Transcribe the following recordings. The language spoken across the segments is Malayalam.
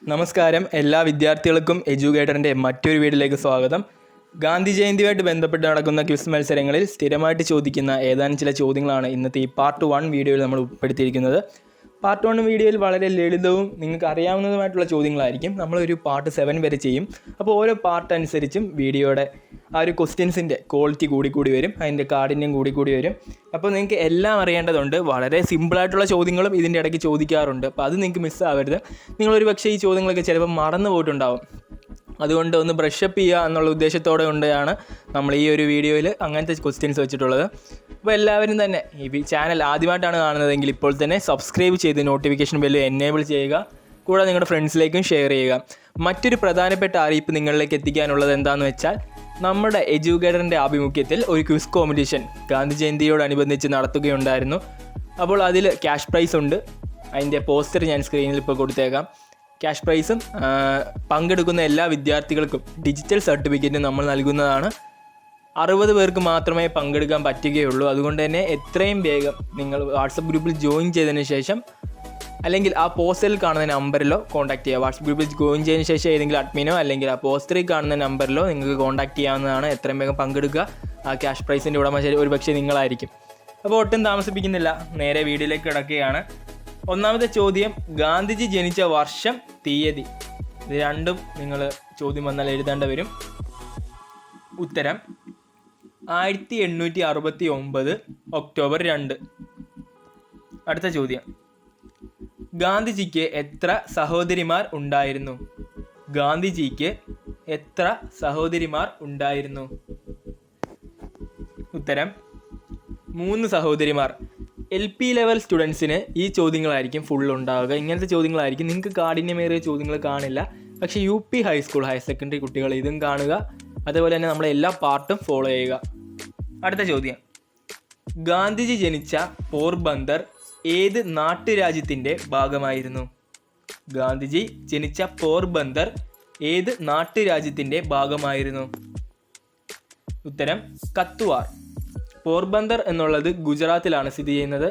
നമസ്കാരം, എല്ലാ വിദ്യാർത്ഥികൾക്കും എഡ്യൂക്കേറ്ററിൻ്റെ മറ്റൊരു വീഡിയോയിലേക്ക് സ്വാഗതം. ഗാന്ധി ജയന്തിയുമായിട്ട് ബന്ധപ്പെട്ട് നടക്കുന്ന ക്വിസ് മത്സരങ്ങളിൽ സ്ഥിരമായിട്ട് ചോദിക്കുന്ന ഏതാനും ചില ചോദ്യങ്ങളാണ് ഇന്നത്തെ ഈ പാർട്ട് 1 വീഡിയോയിൽ നമ്മൾ ഉൾപ്പെടുത്തിയിരിക്കുന്നത്. പാർട്ട് 1 വീഡിയോയിൽ വളരെ ലളിതവും നിങ്ങൾക്ക് അറിയാവുന്നതുമായിട്ടുള്ള ചോദ്യങ്ങളായിരിക്കും. നമ്മളൊരു പാർട്ട് 7 വരെ ചെയ്യും. അപ്പോൾ ഓരോ പാർട്ട് അനുസരിച്ചും വീഡിയോയുടെ ആ ഒരു ക്വസ്റ്റ്യൻസിൻ്റെ ക്വാളിറ്റി കൂടിക്കൂടി വരും, അതിൻ്റെ കാഠിന്യം കൂടിക്കൂടി വരും. അപ്പോൾ നിങ്ങൾക്ക് എല്ലാം അറിയേണ്ടതുണ്ട്. വളരെ സിമ്പിളായിട്ടുള്ള ചോദ്യങ്ങളും ഇതിൻ്റെ ഇടയ്ക്ക് ചോദിക്കാറുണ്ട്. അപ്പോൾ അത് നിങ്ങൾക്ക് മിസ്സാവരുത്. നിങ്ങളൊരു പക്ഷേ ഈ ചോദ്യങ്ങളൊക്കെ ചിലപ്പോൾ മറന്നു പോയിട്ടുണ്ടാവും. അതുകൊണ്ട് ഒന്ന് ബ്രഷപ്പ് ചെയ്യുക എന്നുള്ള ഉദ്ദേശത്തോടെ കൊണ്ടാണ് നമ്മൾ ഈ ഒരു വീഡിയോയിൽ അങ്ങനത്തെ ക്വസ്റ്റ്യൻസ് വെച്ചിട്ടുള്ളത്. അപ്പോൾ എല്ലാവരും തന്നെ ഈ ചാനൽ ആദ്യമായിട്ടാണ് കാണുന്നതെങ്കിൽ ഇപ്പോൾ തന്നെ സബ്സ്ക്രൈബ് ചെയ്ത് നോട്ടിഫിക്കേഷൻ ബെല്ല് എനേബിൾ ചെയ്യുക. കൂടാതെ നിങ്ങളുടെ ഫ്രണ്ട്സിലേക്കും ഷെയർ ചെയ്യുക. മറ്റൊരു പ്രധാനപ്പെട്ട അറിയിപ്പ് നിങ്ങളിലേക്ക് എത്തിക്കാനുള്ളത് എന്താണെന്ന് വെച്ചാൽ, നമ്മുടെ എഡ്യൂക്കേറ്ററിൻ്റെ ആഭിമുഖ്യത്തിൽ ഒരു ക്വിസ് കോമ്പറ്റീഷൻ ഗാന്ധി ജയന്തിയോടനുബന്ധിച്ച് നടത്തുകയുണ്ടായിരുന്നു. അപ്പോൾ അതിൽ ക്യാഷ് പ്രൈസ് ഉണ്ട്. അതിൻ്റെ പോസ്റ്റർ ഞാൻ സ്ക്രീനിൽ ഇപ്പോൾ കൊടുത്തേക്കാം. ക്യാഷ് പ്രൈസും പങ്കെടുക്കുന്ന എല്ലാ വിദ്യാർത്ഥികൾക്കും ഡിജിറ്റൽ സർട്ടിഫിക്കറ്റും നമ്മൾ നൽകുന്നതാണ്. 60 പേർക്ക് മാത്രമേ പങ്കെടുക്കാൻ പറ്റുകയുള്ളൂ. അതുകൊണ്ട് തന്നെ എത്രയും വേഗം നിങ്ങൾ വാട്സപ്പ് ഗ്രൂപ്പിൽ ജോയിൻ ചെയ്തതിന് ശേഷം, അല്ലെങ്കിൽ ആ പോസ്റ്ററിൽ കാണുന്ന നമ്പറിലോ കോൺടാക്ട് ചെയ്യുക. വാട്സപ്പ് ഗ്രൂപ്പിൽ ജോയിൻ ചെയ്തതിന് ശേഷം ഏതെങ്കിലും അഡ്മിനോ അല്ലെങ്കിൽ ആ പോസ്റ്ററിൽ കാണുന്ന നമ്പറിലോ നിങ്ങൾക്ക് കോൺടാക്ട് ചെയ്യാവുന്നതാണ്. എത്രയും വേഗം പങ്കെടുക്കുക. ആ ക്യാഷ് പ്രൈസിൻ്റെ ഉടമ ഒരു പക്ഷേ നിങ്ങളായിരിക്കും. അപ്പോൾ ഒട്ടും താമസിപ്പിക്കുന്നില്ല, നേരെ വീഡിയോയിലേക്ക് കിടക്കുകയാണ്. ഒന്നാമത്തെ ചോദ്യം, ഗാന്ധിജി ജനിച്ച വർഷം, തീയതി. ഇത് രണ്ടും നിങ്ങൾ ചോദ്യം വന്നാൽ എഴുതേണ്ടി വരും. ഉത്തരം 1869 ഒക്ടോബർ 2. അടുത്ത ചോദ്യം, ഗാന്ധിജിക്ക് എത്ര സഹോദരിമാർ ഉണ്ടായിരുന്നു? ഗാന്ധിജിക്ക് എത്ര സഹോദരിമാർ ഉണ്ടായിരുന്നു? ഉത്തരം 3 സഹോദരിമാർ. LP ലെവൽ സ്റ്റുഡൻസിന് ഈ ചോദ്യങ്ങളായിരിക്കും ഫുൾ ഉണ്ടാവുക. ഇങ്ങനത്തെ ചോദ്യങ്ങളായിരിക്കും. നിങ്ങൾക്ക് കാഠിന്യമേറിയ ചോദ്യങ്ങൾ കാണില്ല. പക്ഷേ UP ഹൈസ്കൂൾ ഹയർ സെക്കൻഡറി കുട്ടികൾ ഇതും കാണുക. അതേപോലെ തന്നെ നമ്മളെ എല്ലാ പാർട്ടും ഫോളോ ചെയ്യുക. അടുത്ത ചോദ്യം, ഗാന്ധിജി ജനിച്ച പോർബന്ദർ ഏത് നാട്ടുരാജ്യത്തിൻ്റെ ഭാഗമായിരുന്നു? ഗാന്ധിജി ജനിച്ച പോർബന്ദർ ഏത് നാട്ടുരാജ്യത്തിൻ്റെ ഭാഗമായിരുന്നു? ഉത്തരം കത്വാർ. പോർബന്ദർ എന്നുള്ളത് ഗുജറാത്തിലാണ് സ്ഥിതി ചെയ്യുന്നത്.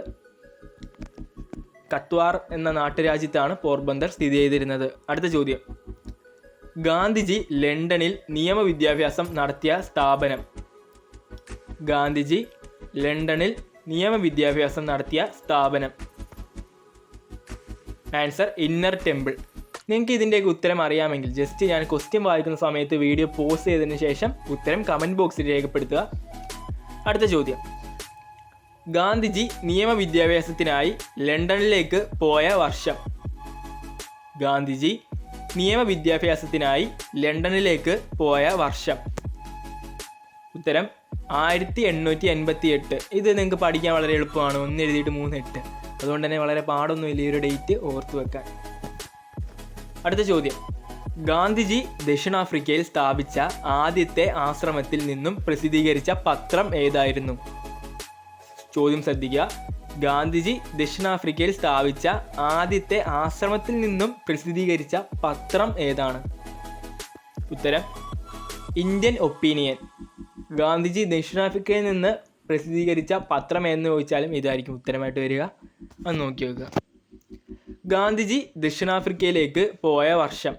കത്വാർ എന്ന നാട്ടുരാജ്യത്താണ് പോർബന്ദർ സ്ഥിതി ചെയ്തിരുന്നത്. അടുത്ത ചോദ്യം, ഗാന്ധിജി ലണ്ടനിൽ നിയമവിദ്യാഭ്യാസം നടത്തിയ സ്ഥാപനം? ഗാന്ധിജി ലണ്ടനിൽ നിയമവിദ്യാഭ്യാസം നടത്തിയ സ്ഥാപനം. Answer inner temple. നിങ്ങൾക്ക് ഇതിൻ്റെയൊക്കെ ഉത്തരം അറിയാമെങ്കിൽ ജസ്റ്റ് ഞാൻ ക്വസ്റ്റ്യൻ വായിക്കുന്ന സമയത്ത് വീഡിയോ പോസ് ചെയ്തതിന് ശേഷം ഉത്തരം കമൻറ്റ് ബോക്സിൽ രേഖപ്പെടുത്തുക. അടുത്ത ചോദ്യം, ഗാന്ധിജി നിയമവിദ്യാഭ്യാസത്തിനായി ലണ്ടനിലേക്ക് പോയ വർഷം? ഗാന്ധിജി നിയമവിദ്യാഭ്യാസത്തിനായി ലണ്ടനിലേക്ക് പോയ വർഷം? ഉത്തരം 1888. ഇത് നിങ്ങൾക്ക് പഠിക്കാൻ വളരെ എളുപ്പമാണ്. 1 എഴുതിയിട്ട് 3 8. അതുകൊണ്ട് തന്നെ വളരെ പാടൊന്നുമില്ല ഈ ഒരു ഡേറ്റ് ഓർത്തു വെക്കാൻ. അടുത്ത ചോദ്യം, ഗാന്ധിജി ദക്ഷിണാഫ്രിക്കയിൽ സ്ഥാപിച്ച ആദ്യത്തെ ആശ്രമത്തിൽ നിന്നും പ്രസിദ്ധീകരിച്ച പത്രം ഏതായിരുന്നു? ചോദ്യം ശ്രദ്ധിക്കുക. ഗാന്ധിജി ദക്ഷിണാഫ്രിക്കയിൽ സ്ഥാപിച്ച ആദ്യത്തെ ആശ്രമത്തിൽ നിന്നും പ്രസിദ്ധീകരിച്ച പത്രം ഏതാണ്? ഉത്തരം ഇന്ത്യൻ ഒപ്പീനിയൻ. ഗാന്ധിജി ദക്ഷിണാഫ്രിക്കയിൽ നിന്ന് പ്രസിദ്ധീകരിച്ച പത്രം എന്ന് ചോദിച്ചാലും ഇതായിരിക്കും ഉത്തരമായിട്ട് വരിക. അത് നോക്കി വെക്കുക. ഗാന്ധിജി ദക്ഷിണാഫ്രിക്കയിലേക്ക് പോയ വർഷം?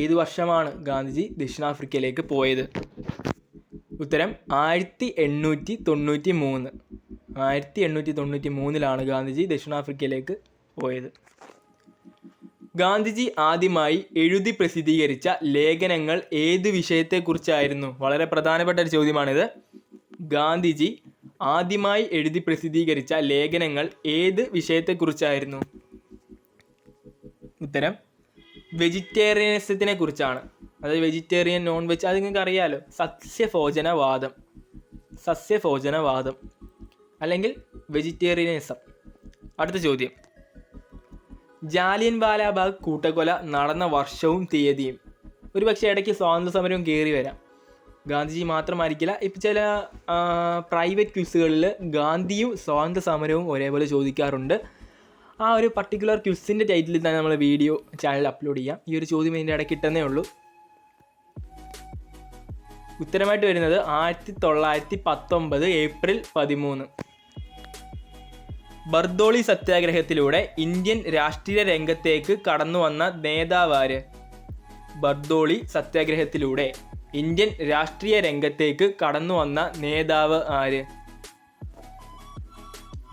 ഏത് വർഷമാണ് ഗാന്ധിജി ദക്ഷിണാഫ്രിക്കയിലേക്ക് പോയത്? ഉത്തരം 1893. 1893 ഗാന്ധിജി ദക്ഷിണാഫ്രിക്കയിലേക്ക് പോയത്. ഗാന്ധിജി ആദ്യമായി എഴുതി പ്രസിദ്ധീകരിച്ച ലേഖനങ്ങൾ ഏത് വിഷയത്തെക്കുറിച്ചായിരുന്നു? വളരെ പ്രധാനപ്പെട്ട ഒരു ചോദ്യമാണിത്. ഗാന്ധിജി ആദ്യമായി എഴുതി പ്രസിദ്ധീകരിച്ച ലേഖനങ്ങൾ ഏത് വിഷയത്തെക്കുറിച്ചായിരുന്നു? ഉത്തരം വെജിറ്റേറിയനിസത്തിനെ കുറിച്ചാണ്. അതായത് വെജിറ്റേറിയൻ, നോൺ വെജ്, അത് നിങ്ങൾക്ക് അറിയാലോ. സസ്യഭോജനവാദം അല്ലെങ്കിൽ വെജിറ്റേറിയനിസം. അടുത്ത ചോദ്യം, ജാലിയൻ വാലാബാഗ് കൂട്ടക്കൊല നടന്ന വർഷവും തീയതിയും. ഒരു പക്ഷേ ഇടയ്ക്ക് സ്വാതന്ത്ര്യ സമരവും കയറി വരാം. ഗാന്ധിജി മാത്രമായിരിക്കില്ല. ഇപ്പം ചില പ്രൈവറ്റ് ക്വിസുകളിൽ ഗാന്ധിയും സ്വാതന്ത്ര്യ സമരവും ഒരേപോലെ ചോദിക്കാറുണ്ട്. ആ ഒരു പർട്ടിക്കുലർ ക്വിസിൻ്റെ ടൈറ്റിലിൽ തന്നെ നമ്മൾ വീഡിയോ ചാനലിൽ അപ്ലോഡ് ചെയ്യാം. ഈ ഒരു ചോദ്യം ഇതിൻ്റെ ഇടയ്ക്ക് ഇട്ടെന്നേ ഉള്ളൂ. ഉത്തരമായിട്ട് വരുന്നത് 1919 ഏപ്രിൽ 13. ബർദോളി സത്യാഗ്രഹത്തിലൂടെ ഇന്ത്യൻ രാഷ്ട്രീയ രംഗത്തേക്ക് കടന്നു വന്ന നേതാവാര്? ബർദോളി സത്യാഗ്രഹത്തിലൂടെ ഇന്ത്യൻ രാഷ്ട്രീയ രംഗത്തേക്ക് കടന്നു വന്ന നേതാവ് ആര്?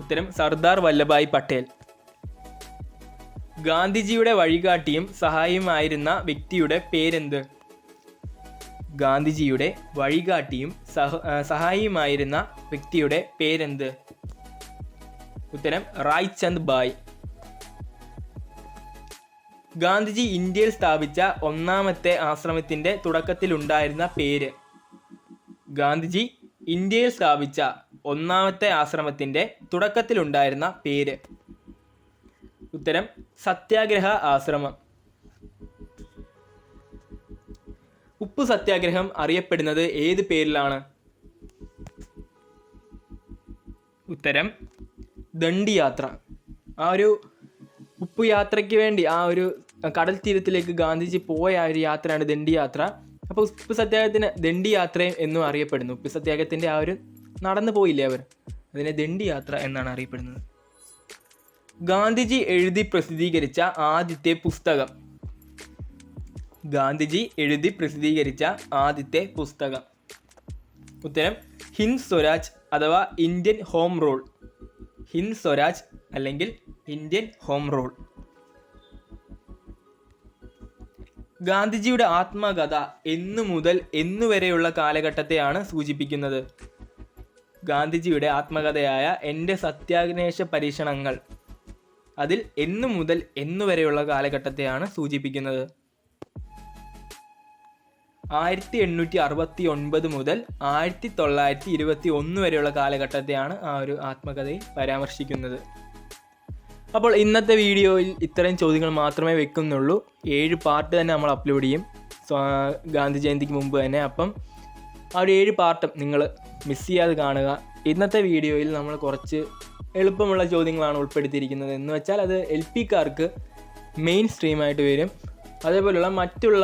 ഉത്തരം സർദാർ വല്ലഭായ് പട്ടേൽ. ഗാന്ധിജിയുടെ വഴികാട്ടിയും സഹായിയുമായിരുന്ന വ്യക്തിയുടെ പേരെന്ത്? ഗാന്ധിജിയുടെ വഴികാട്ടിയും സഹായിയുമായിരുന്ന വ്യക്തിയുടെ പേരെന്ത്? ഉത്തരം റായ്ചന്ദ് ഭായ്. ഗാന്ധിജി ഇന്ത്യയിൽ സ്ഥാപിച്ച ഒന്നാമത്തെ ആശ്രമത്തിന്റെ തുടക്കത്തിലുണ്ടായിരുന്ന പേര്? ഗാന്ധിജി ഇന്ത്യയിൽ സ്ഥാപിച്ച ഒന്നാമത്തെ ആശ്രമത്തിന്റെ തുടക്കത്തിലുണ്ടായിരുന്ന പേര്? ഉത്തരം സത്യാഗ്രഹ ആശ്രമം. ഉപ്പു സത്യാഗ്രഹം അറിയപ്പെടുന്നത് ഏത് പേരിലാണ്? ഉത്തരം ദണ്ഡി യാത്ര. ആ ഒരു ഉപ്പു യാത്രയ്ക്ക് വേണ്ടി ആ ഒരു കടൽ തീരത്തിലേക്ക് ഗാന്ധിജി പോയ ആ ഒരു യാത്രയാണ് ദണ്ഡി യാത്ര. അപ്പോൾ ഉപ്പു സത്യാഗ്രഹത്തിന് ദണ്ഡി യാത്രയും എന്നും അറിയപ്പെടുന്നു. ഉപ്പു സത്യാഗ്രഹത്തിൻ്റെ ആ ഒരു നടന്നു പോയില്ലേ അവർ, അതിനെ ദണ്ഡി യാത്ര എന്നാണ് അറിയപ്പെടുന്നത്. ഗാന്ധിജി എഴുതി പ്രസിദ്ധീകരിച്ച ആദ്യത്തെ പുസ്തകം? ഗാന്ധിജി എഴുതി പ്രസിദ്ധീകരിച്ച ആദ്യത്തെ പുസ്തകം? ഉത്തരം ഹിന്ദ് സ്വരാജ് അഥവാ Indian home rule. Hind Swaraj അല്ലെങ്കിൽ ഇന്ത്യൻ ഹോം റൂൾ. ഗാന്ധിജിയുടെ ആത്മകഥ എന്നു മുതൽ എന്നുവരെയുള്ള കാലഘട്ടത്തെയാണ് സൂചിപ്പിക്കുന്നത്? ഗാന്ധിജിയുടെ ആത്മകഥയായ എൻ്റെ സത്യാന്വേഷ പരീക്ഷണങ്ങൾ, അതിൽ എന്നു മുതൽ എന്നുവരെയുള്ള കാലഘട്ടത്തെയാണ് സൂചിപ്പിക്കുന്നത്? 1869 മുതൽ 1921 വരെയുള്ള കാലഘട്ടത്തെയാണ് ആ ഒരു ആത്മകഥയിൽ പരാമർശിക്കുന്നത്. അപ്പോൾ ഇന്നത്തെ വീഡിയോയിൽ ഇത്രയും ചോദ്യങ്ങൾ മാത്രമേ വെക്കുന്നുള്ളൂ. 7 പാർട്ട് തന്നെ നമ്മൾ അപ്ലോഡ് ചെയ്യും ഗാന്ധി ജയന്തിക്ക് മുമ്പ് തന്നെ. അപ്പം ആ ഒരു 7 പാർട്ടും നിങ്ങൾ മിസ് ചെയ്യാതെ കാണുക. ഇന്നത്തെ വീഡിയോയിൽ നമ്മൾ കുറച്ച് എളുപ്പമുള്ള ചോദ്യങ്ങളാണ് ഉൾപ്പെടുത്തിയിരിക്കുന്നത്. എന്ന് വെച്ചാൽ അത് LP-ക്കാർക്ക് മെയിൻ സ്ട്രീമായിട്ട് വരും. അതേപോലെയുള്ള മറ്റുള്ള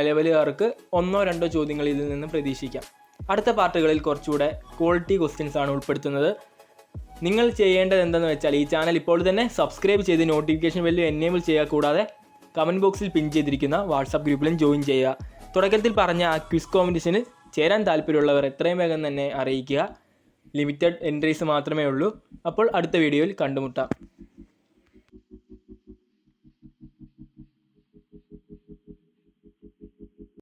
ലെവലുകാർക്ക് 1-2 ചോദ്യങ്ങൾ ഇതിൽ നിന്ന് പ്രതീക്ഷിക്കാം. അടുത്ത പാർട്ടുകളിൽ കുറച്ചുകൂടെ ക്വാളിറ്റി ക്വസ്റ്റ്യൻസ് ആണ് ഉൾപ്പെടുത്തുന്നത്. നിങ്ങൾ ചെയ്യേണ്ടത് എന്തെന്ന് വെച്ചാൽ ഈ ചാനൽ ഇപ്പോൾ തന്നെ സബ്സ്ക്രൈബ് ചെയ്ത് നോട്ടിഫിക്കേഷൻ ബെല്ല് എനേബിൾ ചെയ്യുക. കൂടാതെ കമൻറ്റ് ബോക്സിൽ പിൻ ചെയ്തിരിക്കുന്ന വാട്സാപ്പ് ഗ്രൂപ്പിലും ജോയിൻ ചെയ്യുക. തുടക്കത്തിൽ പറഞ്ഞ ആ ക്വിസ് കോമ്പറ്റീഷന് ചേരാൻ താല്പര്യമുള്ളവർ എത്രയും വേഗം തന്നെ അറിയിക്കുക. ലിമിറ്റഡ് എൻട്രീസ് മാത്രമേ ഉള്ളൂ. അപ്പോൾ അടുത്ത വീഡിയോയിൽ കണ്ടുമുട്ടാം.